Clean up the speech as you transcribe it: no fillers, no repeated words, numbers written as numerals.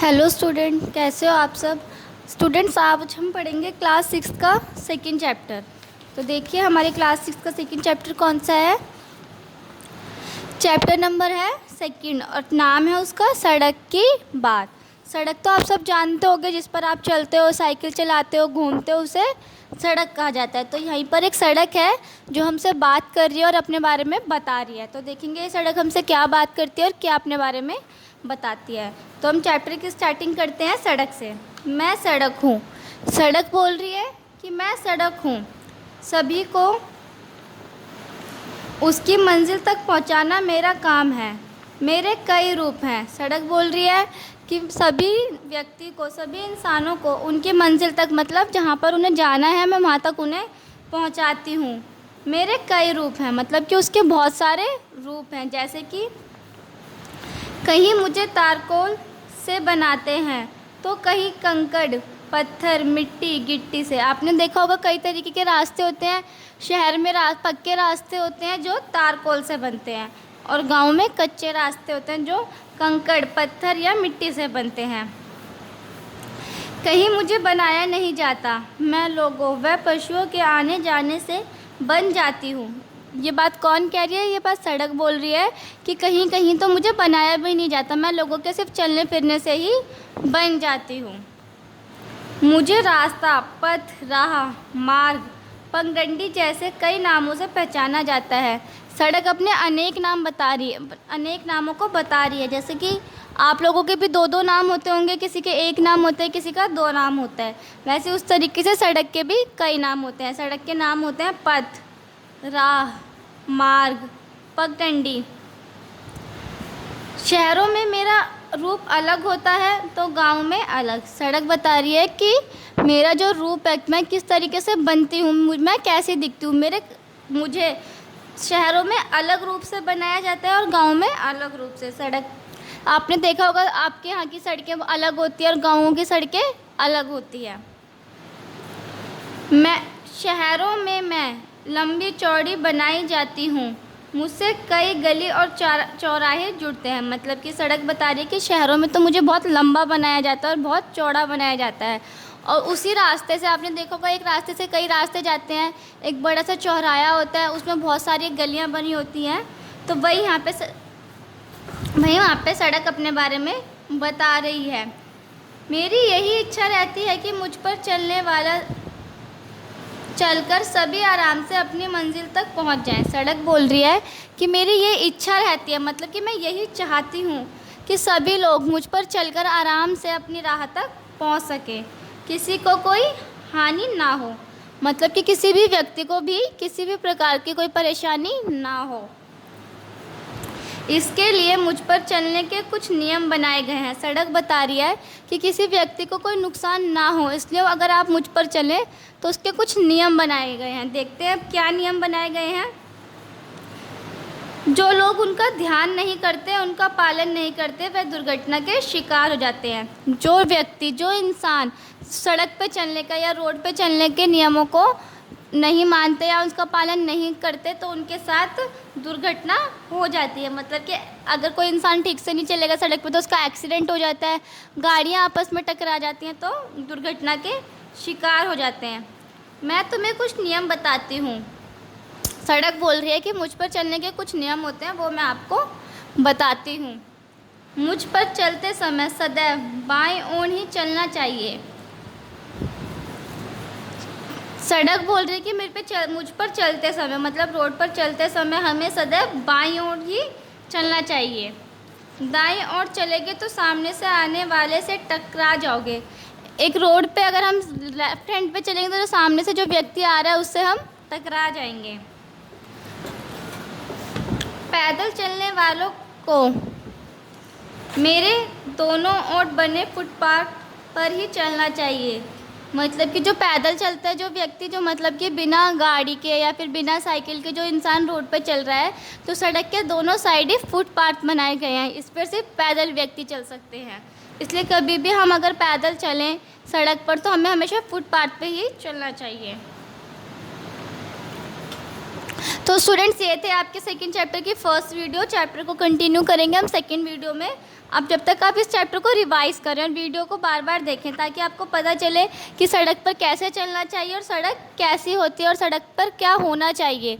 Hello student, कैसे हो आप सब। स्टूडेंट्स, आज हम पढ़ेंगे क्लास 6 का सेकंड चैप्टर। तो देखिए हमारे क्लास 6 का सेकंड चैप्टर कौन सा है। चैप्टर नंबर है सेकंड और नाम है उसका सड़क की बात। सड़क तो आप सब जानते होंगे, जिस पर आप चलते हो, साइकिल चलाते हो, घूमते हो, उसे सड़क कहा जाता है। तो यहीं पर एक सड़क है जो हमसे बात कर रही है और अपने बारे में बता रही है। तो देखेंगे ये सड़क हमसे क्या बात करती है और क्या अपने बारे में बताती है। तो हम चैप्टर की स्टार्टिंग करते हैं सड़क से। मैं सड़क हूँ। सड़क बोल रही है कि मैं सड़क हूँ, सभी को उसकी मंजिल तक पहुंचाना मेरा काम है। मेरे कई रूप हैं। सड़क बोल रही है कि सभी व्यक्ति को, सभी इंसानों को उनकी मंजिल तक, मतलब जहाँ पर उन्हें जाना है, मैं वहाँ तक उन्हें पहुँचाती हूँ। मेरे कई रूप हैं, मतलब कि उसके बहुत सारे रूप हैं। जैसे कि कहीं मुझे तारकोल से बनाते हैं तो कहीं कंकड़, पत्थर, मिट्टी, गिट्टी से। आपने देखा होगा कई तरीके के रास्ते होते हैं। शहर में पक्के रास्ते होते हैं जो तारकोल से बनते हैं, और गांव में कच्चे रास्ते होते हैं जो कंकड़, पत्थर या मिट्टी से बनते हैं। कहीं मुझे बनाया नहीं जाता, मैं लोगों व पशुओं के आने जाने से बन जाती हूँ। ये बात कौन कह रही है? ये बात सड़क बोल रही है कि कहीं कहीं तो मुझे बनाया भी नहीं जाता, मैं लोगों के सिर्फ चलने फिरने से ही बन जाती हूँ। मुझे रास्ता, पथ, राह, मार्ग, पगडंडी जैसे कई नामों से पहचाना जाता है। सड़क अपने अनेक नाम बता रही है, अनेक नामों को बता रही है। जैसे कि आप लोगों के भी दो दो नाम होते होंगे, किसी के एक नाम होता है, किसी का दो नाम होता है। वैसे उस तरीके से सड़क के भी कई नाम होते हैं। सड़क के नाम होते हैं पथ, राह, मार्ग, पगडंडी। शहरों में मेरा रूप अलग होता है तो गांव में अलग। सड़क बता रही है कि मेरा जो रूप है, मैं किस तरीके से बनती हूँ, मैं कैसे दिखती हूँ। मुझे शहरों में अलग रूप से बनाया जाता है और गांव में अलग रूप से। सड़क आपने देखा होगा, आपके यहाँ की सड़कें अलग होती है और गाँवों की सड़कें अलग होती है। मैं शहरों में मैं लंबी चौड़ी बनाई जाती हूँ, मुझसे कई गली और चौराहे जुड़ते हैं। मतलब कि सड़क बता रही है कि शहरों में तो मुझे बहुत लंबा बनाया जाता है और बहुत चौड़ा बनाया जाता है, और उसी रास्ते से आपने देखा होगा, एक रास्ते से कई रास्ते जाते हैं। एक बड़ा सा चौराहा होता है, उसमें बहुत सारी गलियाँ बनी होती हैं। तो वही वहाँ पे सड़क अपने बारे में बता रही है। मेरी यही इच्छा रहती है कि मुझ पर चलने वाला चलकर सभी आराम से अपनी मंजिल तक पहुंच जाएं। सड़क बोल रही है कि मेरी ये इच्छा रहती है, मतलब कि मैं यही चाहती हूँ कि सभी लोग मुझ पर चलकर आराम से अपनी राह तक पहुंच सके, किसी को कोई हानि ना हो। मतलब कि किसी भी व्यक्ति को भी किसी भी प्रकार की कोई परेशानी ना हो। इसके लिए मुझ पर चलने के कुछ नियम बनाए गए हैं। सड़क बता रही है कि किसी व्यक्ति को कोई नुकसान ना हो, इसलिए अगर आप मुझ पर चलें तो उसके कुछ नियम बनाए गए हैं। देखते हैं अब क्या नियम बनाए गए हैं। जो लोग उनका ध्यान नहीं करते, उनका पालन नहीं करते, वह दुर्घटना के शिकार हो जाते हैं। जो व्यक्ति, जो इंसान सड़क पे चलने का या रोड पे चलने के नियमों को नहीं मानते या उसका पालन नहीं करते, तो उनके साथ दुर्घटना हो जाती है। मतलब कि अगर कोई इंसान ठीक से नहीं चलेगा सड़क पे तो उसका एक्सीडेंट हो जाता है, गाड़ियाँ आपस में टकरा जाती हैं, तो दुर्घटना के शिकार हो जाते हैं। मैं तुम्हें कुछ नियम बताती हूँ। सड़क बोल रही है कि मुझ पर चलने के कुछ नियम होते हैं, वो मैं आपको बताती हूँ। मुझ पर चलते समय सदैव बाईं ओर ही चलना चाहिए। सड़क बोल रही है कि मुझ पर चलते समय, मतलब रोड पर चलते समय हमें सदैव बाईं ओर ही चलना चाहिए। दाईं ओर चलेंगे तो सामने से आने वाले से टकरा जाओगे। एक रोड पे अगर हम लेफ्ट हैंड पे चलेंगे तो जो सामने से जो व्यक्ति आ रहा है उससे हम टकरा जाएंगे। पैदल चलने वालों को मेरे दोनों ओर बने फुटपाथ पर ही चलना चाहिए। मतलब कि जो पैदल चलता है जो व्यक्ति, जो मतलब कि बिना गाड़ी के या फिर बिना साइकिल के जो इंसान रोड पर चल रहा है, तो सड़क के दोनों साइड ही फुटपाथ बनाए गए हैं। इस पर सिर्फ पैदल व्यक्ति चल सकते हैं। इसलिए कभी भी हम अगर पैदल चलें सड़क पर तो हमें हमेशा फुटपाथ पे ही चलना चाहिए। तो स्टूडेंट्स, ये थे आपके सेकंड चैप्टर की फर्स्ट वीडियो। चैप्टर को कंटिन्यू करेंगे हम सेकंड वीडियो में। अब जब तक आप इस चैप्टर को रिवाइज़ करें और वीडियो को बार बार देखें, ताकि आपको पता चले कि सड़क पर कैसे चलना चाहिए और सड़क कैसी होती है और सड़क पर क्या होना चाहिए।